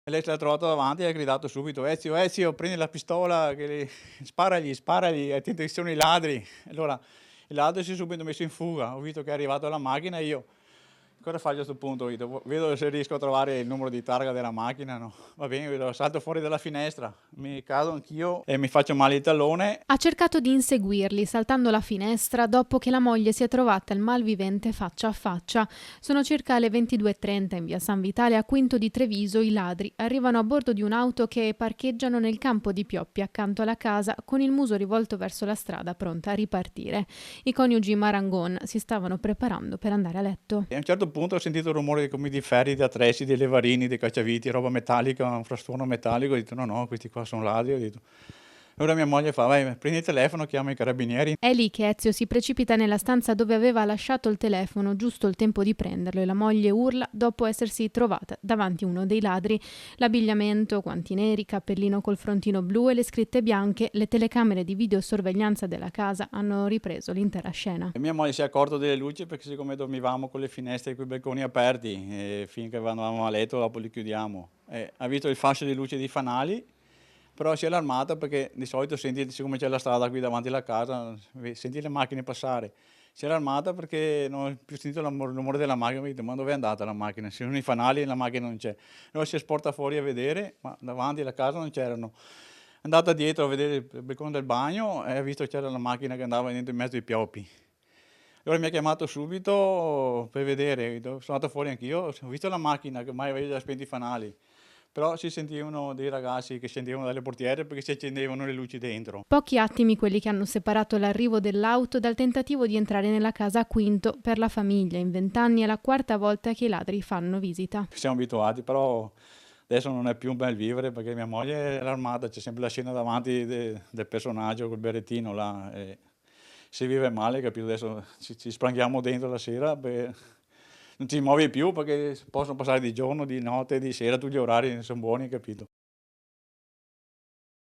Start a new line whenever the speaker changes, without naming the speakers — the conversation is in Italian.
E lei se l'ha trovato davanti e ha gridato subito: Ezio, prendi la pistola che sparagli, sparagli, attento che ci sono i ladri." Allora il ladro si è subito messo in fuga, ho visto che è arrivato alla macchina e io: "Cosa faccio a 'sto punto?" Ho detto: Vedo se riesco a trovare il numero di targa della macchina, no, va bene." Vedo salto fuori dalla finestra, mi cado anch'io e mi faccio male il tallone.
Ha cercato di inseguirli saltando la finestra dopo che la moglie si è trovata il malvivente faccia a faccia. Sono circa le 22:30 in via San Vitale a Quinto di Treviso. I ladri arrivano a bordo di un'auto che parcheggiano nel campo di Pioppi accanto alla casa con il muso rivolto verso la strada pronta a ripartire. I coniugi Marangon si stavano preparando per andare a letto.
E a un certo punto ho sentito il rumore come di ferri, di attrezzi, di levarini, di cacciaviti, roba metallica, un frastuono metallico. Ho detto: "No, no, questi qua son ladri." Ho detto. Allora mia moglie fa: "Vai, prendi il telefono, chiama i carabinieri."
È lì che Ezio si precipita nella stanza dove aveva lasciato il telefono, giusto il tempo di prenderlo, e la moglie urla dopo essersi trovata davanti uno dei ladri. L'abbigliamento, guanti neri, cappellino col frontino blu e le scritte bianche, le telecamere di videosorveglianza della casa hanno ripreso l'intera scena.
E mia moglie si è accorta delle luci perché siccome dormivamo con le finestre e coi balconi aperti, finché andavamo a letto dopo li chiudiamo. Ha visto il fascio di luce dei fanali, però si è allarmata perché di solito senti, siccome c'è la strada qui davanti alla casa, senti le macchine passare. Si è allarmata perché non ha più sentito il rumore della macchina, mi ha detto: "Ma dove è andata la macchina? Ci sono i fanali e la macchina non c'è." Allora si è sporta fuori a vedere, ma davanti alla casa non c'erano. È andata dietro a vedere il balcone del bagno e ha visto che c'era la macchina che andava dentro in mezzo ai pioppi. Allora mi ha chiamato subito per vedere, sono andato fuori anch'io, ho visto la macchina che mai aveva già spento i fanali, però si sentivano dei ragazzi che scendevano dalle portiere perché si accendevano le luci dentro.
Pochi attimi quelli che hanno separato l'arrivo dell'auto dal tentativo di entrare nella casa a Quinto. Per la famiglia in 20 anni è la quarta volta che i ladri fanno visita.
Ci siamo abituati, però adesso non è più un bel vivere perché mia moglie è allarmata, c'è sempre la scena davanti del personaggio col berrettino là, e si vive male, capito? Adesso ci spranghiamo dentro la sera, non ti muovi più perché possono passare di giorno, di notte, di sera, tutti gli orari son buoni, capito?